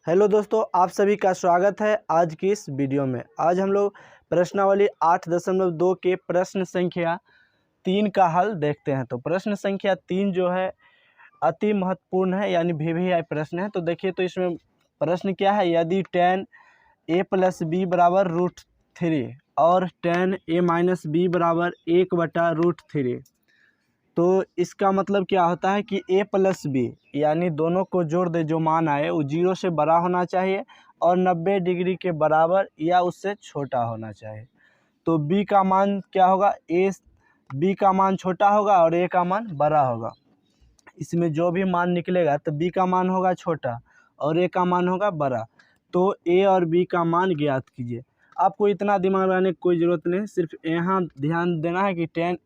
Hello दोस्तों, आप सभी का स्वागत है आज की इस वीडियो में। आज हम लोग प्रश्नावली 8.2 के प्रश्न संख्या 3 का हल देखते हैं। तो प्रश्न संख्या 3 जो है अति महत्वपूर्ण है, यानी VVI प्रश्न है। तो देखिए, तो इसमें प्रश्न क्या है, यदि tan a + b बराबर √3 और tan a - b बराबर 1/√3, तो इसका मतलब क्या होता है कि a + b यानी दोनों को जोड़ दे, जो मान आए वो 0 से बड़ा होना चाहिए और 90 डिग्री के बराबर या उससे छोटा होना चाहिए। तो b का मान क्या होगा, b का मान छोटा होगा और a का मान बड़ा होगा। इसमें जो भी मान निकलेगा तो b का मान होगा छोटा और a का मान होगा बड़ा। तो a और b का मान ज्ञात कीजिए। आपको इतना दिमाग लगाने की कोई ज़रूरत नहीं, सिर्फ यहाँ ध्यान देना है कि tan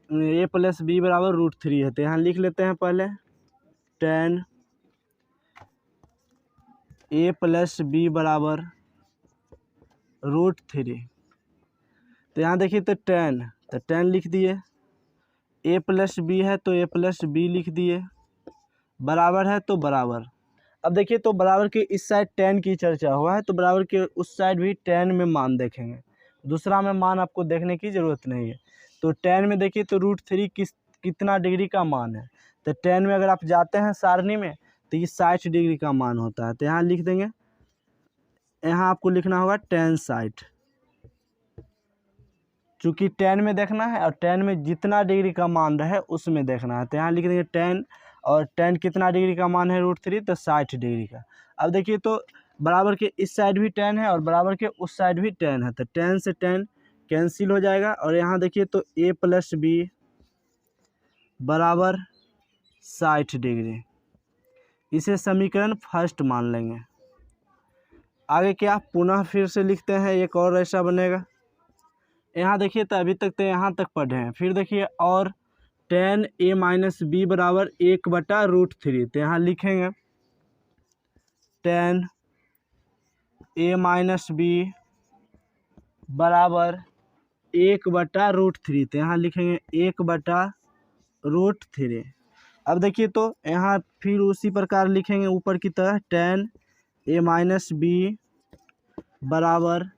a + b बराबर √3 है। तो यहाँ लिख लेते हैं पहले tan a + b बराबर √3। तो यहाँ देखिए, तो tan लिख दिए, a + b है तो a + b लिख दिए, बराबर है तो बराबर। अब देखिए, तो बराबर के इस साइड tan की चर्चा हुआ है तो बराबर के उस साइड भी tan में मान देखेंगे। दूसरा में मान आपको देखने की ज़रूरत नहीं है। तो tan में देखिए, तो √3 कितना डिग्री का मान है। तो tan में अगर आप जाते हैं सारणी में तो ये 60 डिग्री का मान होता है। तो यहाँ लिख देंगे, यहाँ आपको लिखना होगा tan 60, चूँकि tan में देखना है और tan में जितना डिग्री का मान रहे उसमें देखना है। तो यहाँ लिख देंगे tan, और tan कितना डिग्री का मान है √3, तो 60 डिग्री का। अब देखिए, तो बराबर के इस साइड भी tan है और बराबर के उस साइड भी tan है। तो tan से tan कैंसिल हो जाएगा और यहाँ देखिए, तो a + b बराबर 60 डिग्री। इसे समीकरण फर्स्ट मान लेंगे। आगे क्या, पुनः फिर से लिखते हैं, एक और ऐसा बनेगा। यहाँ देखिए, तो अभी तक तो यहाँ तक पढ़े हैं। फिर देखिए, और tan a - b बराबर 1/√3। तो यहाँ लिखेंगे tan a - b बराबर 1/√3। तो यहाँ लिखेंगे 1/√3। अब देखिए, तो यहाँ फिर उसी प्रकार लिखेंगे ऊपर की तरह tan a - b बराबर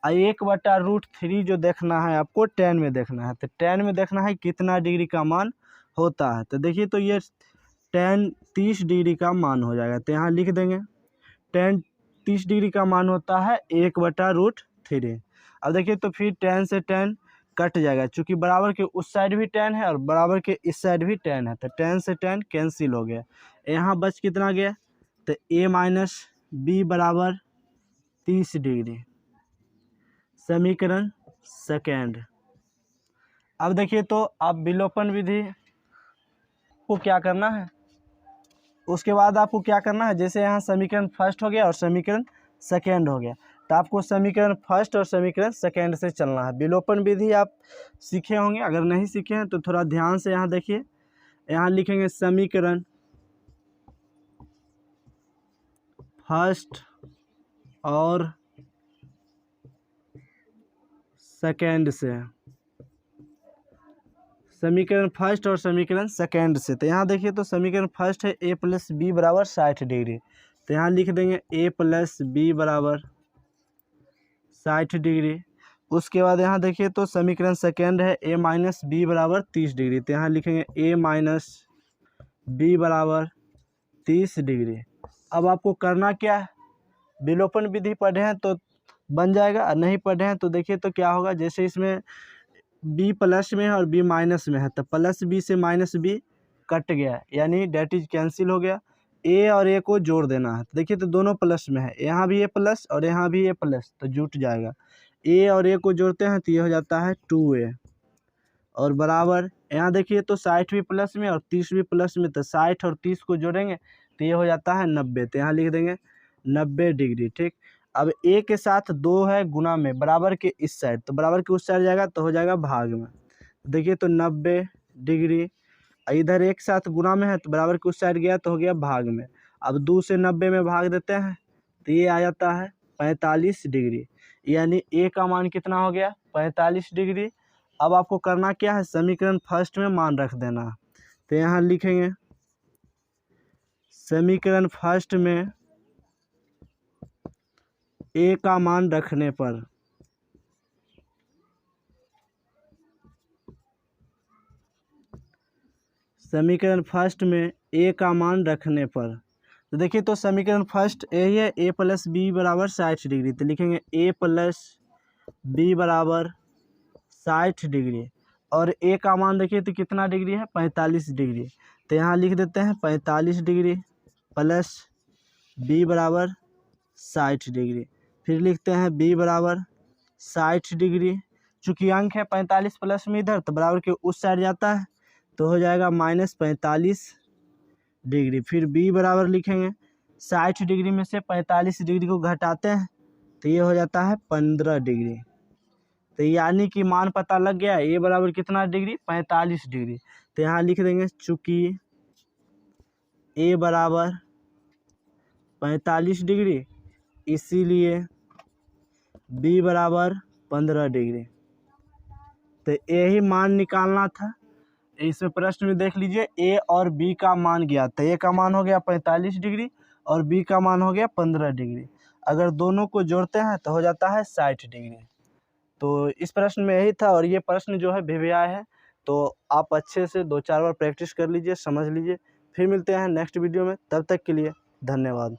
1/√3। जो देखना है आपको tan में देखना है। तो tan में देखना है कितना डिग्री का मान होता है। तो देखिए, तो ये tan 30 डिग्री का मान हो जाएगा। तो यहाँ लिख देंगे tan 30 डिग्री का मान होता है 1/√3। अब देखिए, तो फिर tan से tan कट जाएगा, चूँकि बराबर के उस साइड भी tan है और बराबर के इस साइड भी tan है। तो tan से tan कैंसिल हो गया। यहाँ बच कितना गया, तो a - b बराबर 30 डिग्री, समीकरण सेकेंड। अब देखिए, तो आप विलोपन विधि को क्या करना है, उसके बाद आपको क्या करना है, जैसे यहाँ समीकरण फर्स्ट हो गया और समीकरण सेकेंड हो गया, तो आपको समीकरण फर्स्ट और समीकरण सेकेंड से चलना है। विलोपन विधि आप सीखे होंगे, अगर नहीं सीखे हैं तो थोड़ा ध्यान से यहाँ देखिए। यहाँ लिखेंगे समीकरण फर्स्ट और सेकेंड से, समीकरण फर्स्ट और समीकरण सेकेंड से। तो यहाँ देखिए, तो समीकरण फर्स्ट है a + b बराबर 60 डिग्री। तो यहाँ लिख देंगे a + b बराबर 60 डिग्री। उसके बाद यहाँ देखिए, तो समीकरण सेकेंड है a - b बराबर 30 डिग्री। तो यहाँ लिखेंगे a - b बराबर 30 डिग्री। अब आपको करना क्या है, विलोपन विधि पढ़े हैं तो बन जाएगा, और नहीं पढ़े हैं तो देखिए तो क्या होगा। जैसे इसमें b प्लस में है और b माइनस में है, तो +b से -b कट गया, यानी डेट इज कैंसिल हो गया। a और a को जोड़ देना है। तो देखिए, तो दोनों प्लस में है, यहाँ भी a प्लस और यहाँ भी a प्लस, तो जुट जाएगा। a और a को जोड़ते हैं तो ये हो जाता है 2a, और बराबर यहाँ देखिए, तो 60 भी प्लस में और 30 भी प्लस में, तो 60 और 30 को जोड़ेंगे तो ये हो जाता है 90। तो यहाँ लिख देंगे 90 डिग्री। ठीक, अब a के साथ 2 है गुना में, बराबर के इस साइड, तो बराबर के उस साइड जाएगा तो हो जाएगा भाग में। देखिए, तो 90 डिग्री, इधर एक साथ गुना में है तो बराबर के उस साइड गया तो हो गया भाग में। अब 2 से 90 में भाग देते हैं तो ये आ जाता है 45 डिग्री, यानी a का मान कितना हो गया, 45 डिग्री। अब आपको करना क्या है, समीकरण फर्स्ट में मान रख देना। तो यहाँ लिखेंगे समीकरण फर्स्ट में ए का मान रखने पर समीकरण फर्स्ट में ए का मान रखने पर, तो देखिए तो समीकरण फर्स्ट यही है, ए प्लस बी बराबर 60 डिग्री। तो लिखेंगे ए प्लस बी बराबर 60 डिग्री और ए का मान देखिए तो कितना डिग्री है, 45 डिग्री। तो यहाँ लिख देते हैं 45 डिग्री प्लस बी बराबर 60 डिग्री। फिर लिखते हैं बी बराबर 60 डिग्री। चूँकि अंक है 45 प्लस में इधर, तो बराबर के उस साइड जाता है, तो हो जाएगा -45 डिग्री। फिर बी बराबर लिखेंगे 60 डिग्री में से 45 डिग्री को घटाते हैं, तो ये हो जाता है 15 डिग्री। तो यानी कि मान पता लग गया, ए बराबर कितना डिग्री, 45 डिग्री। तो यहाँ लिख देंगे चूँकि ए बराबर 45 डिग्री, इसीलिए बी बराबर 15 डिग्री। तो यही मान निकालना था। इसमें प्रश्न में देख लीजिए ए और बी का मान गया, तो ए का मान हो गया 45 डिग्री और बी का मान हो गया 15 डिग्री। अगर दोनों को जोड़ते हैं तो हो जाता है 60 डिग्री। तो इस प्रश्न में यही था और ये प्रश्न जो है भिविया है, तो आप अच्छे से 2-4 बार प्रैक्टिस कर लीजिए, समझ लीजिए। फिर मिलते हैं नेक्स्ट वीडियो में, तब तक के लिए धन्यवाद।